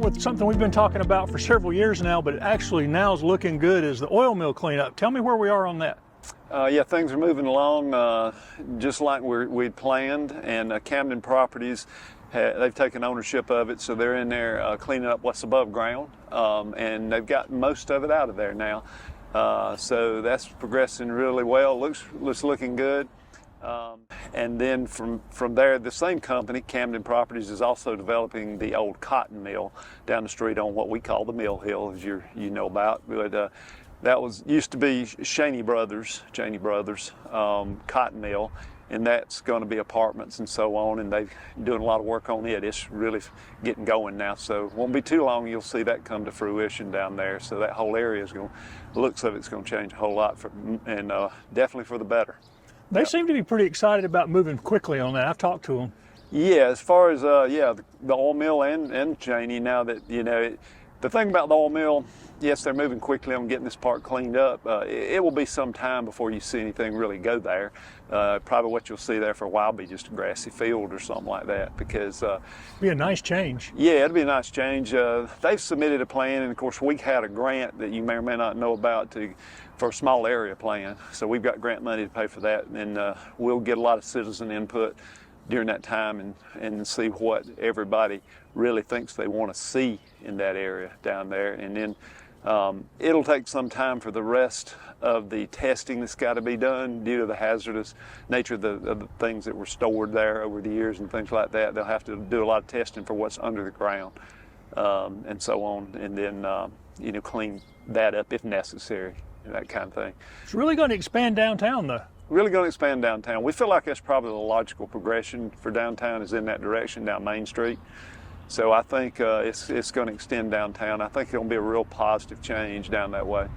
with something we've been talking about for several years now, but actually now is looking good, is the oil mill cleanup. Tell me where we are on that. Yeah, things are moving along just like we'd planned, and Camden Properties, they've taken ownership of it, so they're in there cleaning up what's above ground, and they've got most of it out of there now. So that's progressing really well. Looks looking good. And then from there, the same company, Camden Properties, is also developing the old cotton mill down the street on what we call the Mill Hill, as you know about. But that used to be Cheney Brothers cotton mill, and that's going to be apartments and so on. And they're doing a lot of work on it. It's really getting going now, so it won't be too long you'll see that come to fruition down there. So that whole area is going, the looks of it's going to change a whole lot, and definitely for the better. They seem to be pretty excited about moving quickly on that. I've talked to them. Yeah, as far as the oil mill and Cheney, now that, the thing about the oil mill, yes, they're moving quickly on getting this part cleaned up. It will be some time before you see anything really go there. Probably what you'll see there for a while will be just a grassy field or something like that, because be a nice change. Yeah, it'll be a nice change. They've submitted a plan, and of course we had a grant that you may or may not know about for a small area plan. So we've got grant money to pay for that, and we'll get a lot of citizen input during that time and see what everybody really thinks they want to see in that area down there. And then it'll take some time for the rest of the testing that's got to be done due to the hazardous nature of the things that were stored there over the years and things like that. They'll have to do a lot of testing for what's under the ground and so on, and then clean that up if necessary, that kind of thing. It's really going to expand downtown, though. Really going to expand downtown. We feel like that's probably the logical progression for downtown, is in that direction down Main Street. So I think it's going to extend downtown. I think it'll be a real positive change down that way.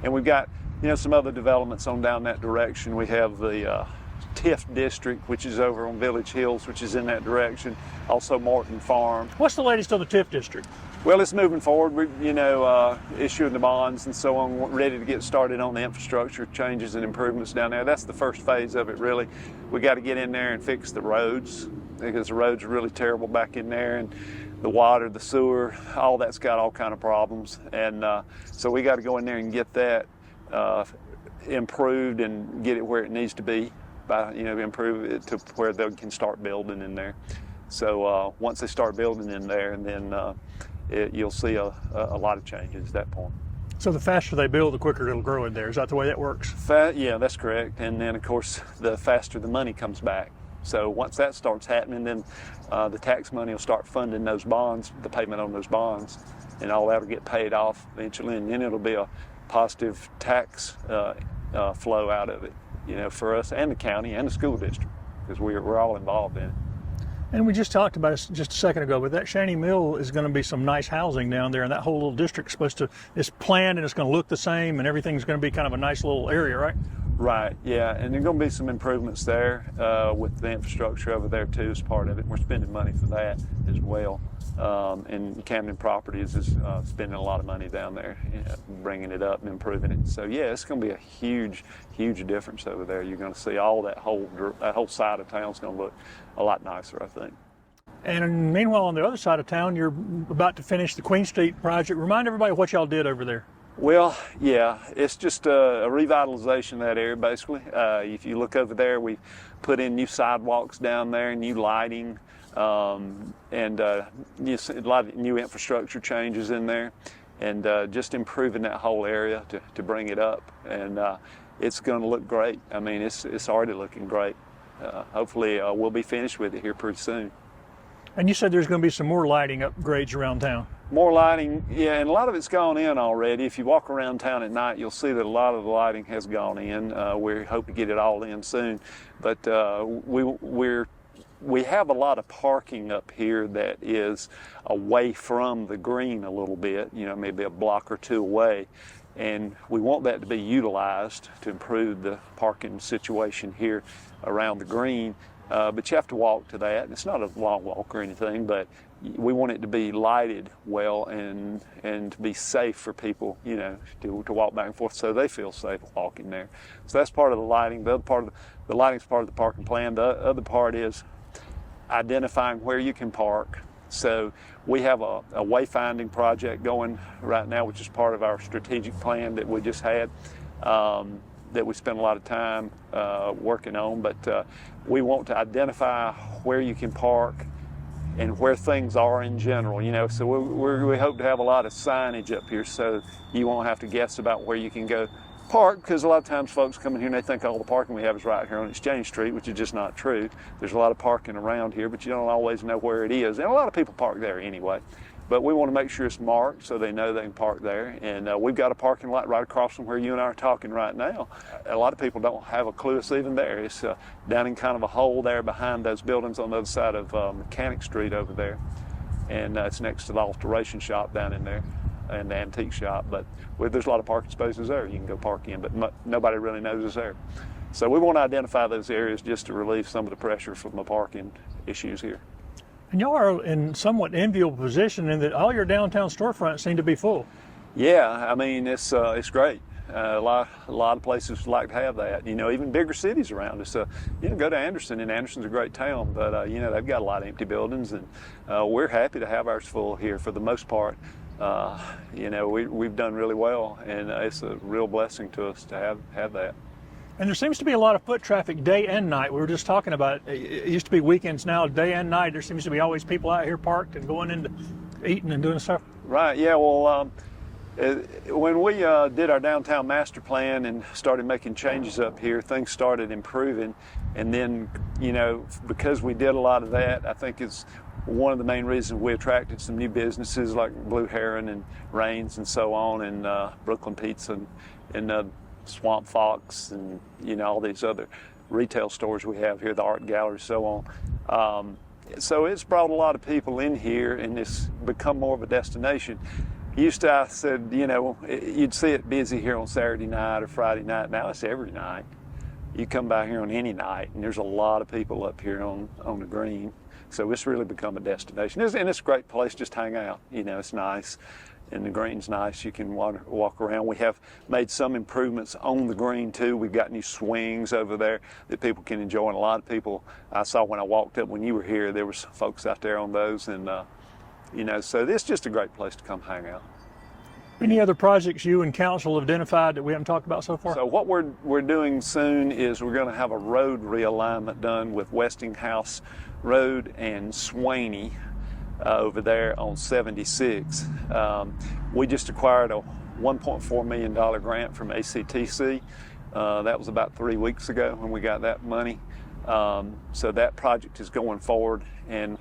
And we've got some other developments on down that direction. We have the TIF district, which is over on Village Hills, which is in that direction. Also Morton Farm. What's the latest on the TIF district? Well, it's moving forward. We're, issuing the bonds and so on, ready to get started on the infrastructure changes and improvements down there. That's the first phase of it, really. We got to get in there and fix the roads, because the roads are really terrible back in there, and the water, the sewer, all that's got all kind of problems. And so we got to go in there and get that improved and get it where it needs to be, by improve it to where they can start building in there. So once they start building in there, and then you'll see a lot of changes at that point. So the faster they build, the quicker it'll grow in there. Is that the way that works? Yeah, that's correct. And then, of course, the faster the money comes back. So once that starts happening, then the tax money will start funding those bonds, the payment on those bonds, and all that will get paid off eventually. And then it'll be a positive tax flow out of it, for us and the county and the school district, because we're all involved in it. And we just talked about it just a second ago, but that Cheney Mill is going to be some nice housing down there, and that whole little district is planned, and it's going to look the same, and everything's going to be kind of a nice little area, right? Right, yeah, and there's going to be some improvements there with the infrastructure over there too as part of it. We're spending money for that as well. And Camden Properties is spending a lot of money down there, bringing it up and improving it. So yeah, it's going to be a huge, huge difference over there. You're going to see all that whole side of town is going to look a lot nicer, I think. And meanwhile, on the other side of town, you're about to finish the Queen Street project. Remind everybody what y'all did over there. Well, yeah, it's just a revitalization of that area, basically. If you look over there, we put in new sidewalks down there, new lighting, and a lot of new infrastructure changes in there, and just improving that whole area to bring it up. And it's going to look great. I mean, it's already looking great. Hopefully, we'll be finished with it here pretty soon. And you said there's going to be some more lighting upgrades around town. More lighting, yeah, and a lot of it's gone in already. If you walk around town at night, you'll see that a lot of the lighting has gone in. We hope to get it all in soon, but we have a lot of parking up here that is away from the green a little bit, maybe a block or two away, and we want that to be utilized to improve the parking situation here around the green. But you have to walk to that. It's not a long walk or anything, but we want it to be lighted well and to be safe for people, to walk back and forth so they feel safe walking there. So that's part of the lighting. The other part of the lighting is part of the parking plan. The other part is identifying where you can park So we have a wayfinding project going right now, which is part of our strategic plan that we just had, that we spent a lot of time working on. But we want to identify where you can park and where things are in general, you know. So we hope to have a lot of signage up here so you won't have to guess about where you can go park, because a lot of times folks come in here and they think all the parking we have is right here on Exchange Street, which is just not true. There's a lot of parking around here, but you don't always know where it is. And a lot of people park there anyway. But we want to make sure it's marked so they know they can park there. And we've got a parking lot right across from where you and I are talking right now. A lot of people don't have a clue it's even there. It's down in kind of a hole there behind those buildings on the other side of Mechanic Street over there. And it's next to the alteration shop down in there and the antique shop. But there's a lot of parking spaces there you can go park in, but nobody really knows it's there. So we want to identify those areas just to relieve some of the pressure from the parking issues here. And y'all are in somewhat enviable position in that all your downtown storefronts seem to be full. Yeah, I mean, it's great. A lot of places like to have that. You know, even bigger cities around us. You know, go to Anderson, and Anderson's a great town, but you know, they've got a lot of empty buildings, and we're happy to have ours full here for the most part. You know, we've done really well, and it's a real blessing to us to have that. And there seems to be a lot of foot traffic day and night. We were just talking about it used to be weekends, now day and night. There seems to be always people out here parked and going into eating and doing stuff. Right, yeah, well, when we did our downtown master plan and started making changes up here, things started improving. And then, you know, because we did a lot of that, I think it's one of the main reasons we attracted some new businesses like Blue Heron and Rains and so on, and Brooklyn Pizza and Swamp Fox, and you know, all these other retail stores we have here, the art gallery, so on. So it's brought a lot of people in here, and it's become more of a destination. I said, you know, you'd see it busy here on Saturday night or Friday night. Now it's every night. You come by here on any night, and there's a lot of people up here on the green. So it's really become a destination, and it's a great place just to hang out. You know, it's nice. And the green's nice. You can walk around. We have made some improvements on the green too. We've got new swings over there that people can enjoy. And a lot of people, I saw when I walked up when you were here, there was folks out there on those. And you know, so it's just a great place to come hang out. Any other projects you and council have identified that we haven't talked about so far? So what we're doing soon is we're going to have a road realignment done with Westinghouse Road and Swaney over there on 76. We just acquired a $1.4 million grant from ACTC. That was about 3 weeks ago when we got that money. So that project is going forward, and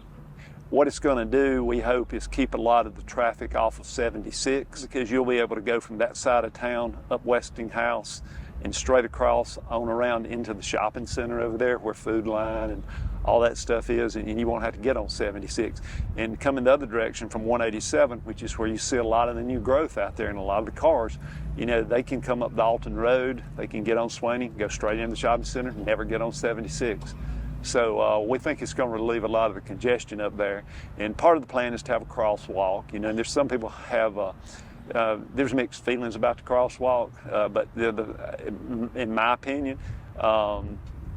what it's going to do, we hope, is keep a lot of the traffic off of 76, because you'll be able to go from that side of town up Westinghouse and straight across on around into the shopping center over there where Food Line and all that stuff is, and you won't have to get on 76. And come in the other direction from 187, which is where you see a lot of the new growth out there and a lot of the cars, you know, they can come up Dalton Road, they can get on Swaney, go straight into the shopping center, never get on 76. So we think it's going to relieve a lot of the congestion up there. And part of the plan is to have a crosswalk, you know, and there's some people have there's mixed feelings about the crosswalk, but in my opinion,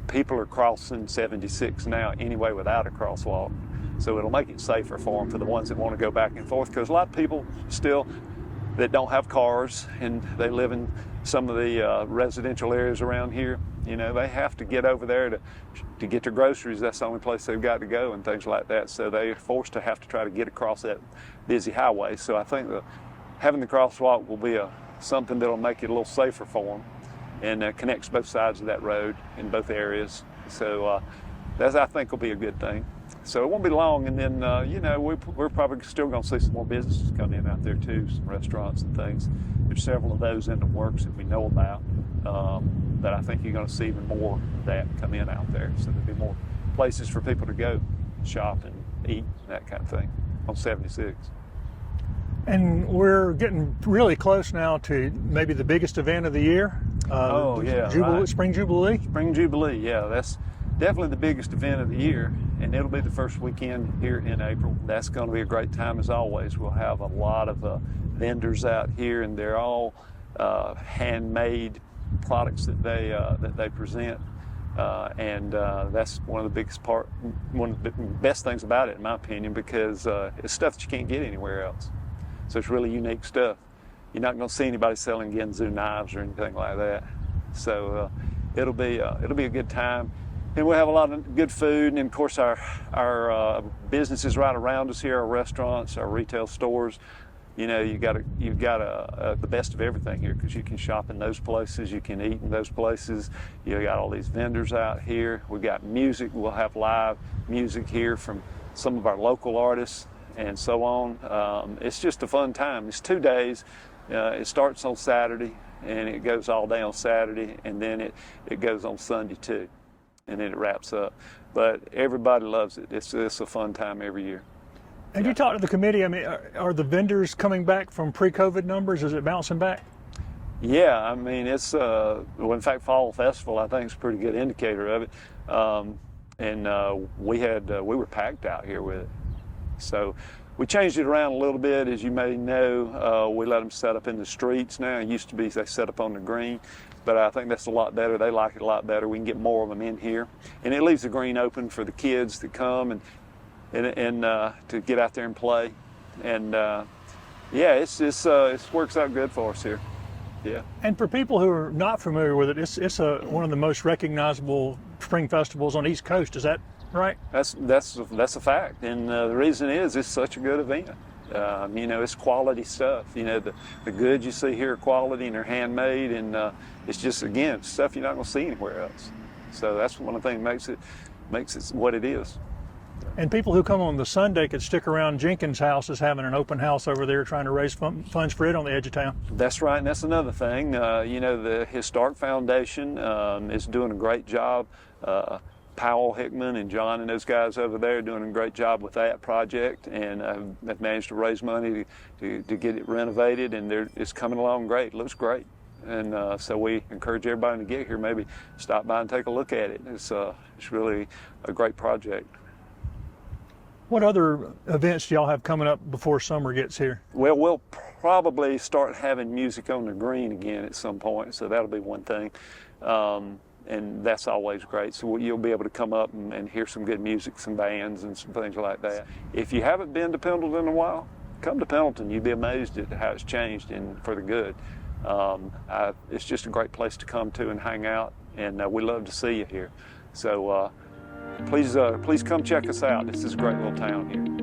people are crossing 76 now anyway without a crosswalk. So it'll make it safer for them, for the ones that want to go back and forth, because a lot of people still that don't have cars and they live in some of the residential areas around here, you know, they have to get over there to get their groceries. That's the only place they've got to go and things like that. So they're forced to have to try to get across that busy highway. So I think having the crosswalk will be something that'll make it a little safer for them, and connects both sides of that road in both areas. So that, I think, will be a good thing. So it won't be long, and then you know, we're probably still going to see some more businesses come in out there too, some restaurants and things. There's several of those in the works that we know about, that I think you're going to see even more of that come in out there. So there'll be more places for people to go shop and eat, that kind of thing, on 76. And we're getting really close now to maybe the biggest event of the year. Right. Spring Jubilee. Spring Jubilee, yeah, that's definitely the biggest event of the year, and it'll be the first weekend here in April. That's going to be a great time as always. We'll have a lot of vendors out here, and they're all handmade products that they present. and that's one of the one of the best things about it, in my opinion, because it's stuff that you can't get anywhere else. So it's really unique stuff. You're not going to see anybody selling Ginzu knives or anything like that. So it'll be a good time, and we'll have a lot of good food. And of course, our businesses right around us here, our restaurants, our retail stores. You know, you've got the best of everything here, because you can shop in those places, you can eat in those places. You got all these vendors out here. We got music. We'll have live music here from some of our local artists and so on. It's just a fun time. It's 2 days. It starts on Saturday and it goes all day on Saturday, and then it goes on Sunday too, and then it wraps up. But everybody loves it. It's a fun time every year. And you talked to the committee. I mean, are the vendors coming back from pre-COVID numbers? Is it bouncing back? Yeah, I mean, it's well, in fact, Fall Festival I think is a pretty good indicator of it. We were packed out here with it. So we changed it around a little bit, as you may know. We let them set up in the streets now. It used to be they set up on the green, but I think that's a lot better. They like it a lot better. We can get more of them in here, and it leaves the green open for the kids to come and to get out there and play. And yeah, it works out good for us here. Yeah. And for people who are not familiar with it, it's one of the most recognizable spring festivals on the East Coast. Is that right? That's a fact, and the reason is it's such a good event. You know, it's quality stuff. You know, the goods you see here are quality and they're handmade, and it's just, again, stuff you're not going to see anywhere else. So that's one of the things that makes it what it is. And people who come on the Sunday could stick around. Jenkins' house is having an open house over there, trying to raise funds for it on the edge of town. That's right, and that's another thing. You know, the Historic Foundation is doing a great job. Powell Hickman and John and those guys over there are doing a great job with that project, and have managed to raise money to get it renovated, and it's coming along great. It looks great. And so we encourage everybody to get here, maybe stop by and take a look at it. It's really a great project. What other events do y'all have coming up before summer gets here? Well, we'll probably start having music on the green again at some point, so that'll be one thing. And that's always great. So you'll be able to come up and hear some good music, some bands and some things like that. If you haven't been to Pendleton in a while, come to Pendleton. You'll be amazed at how it's changed and for the good. It's just a great place to come to and hang out, and we love to see you here. So please come check us out. This is a great little town here.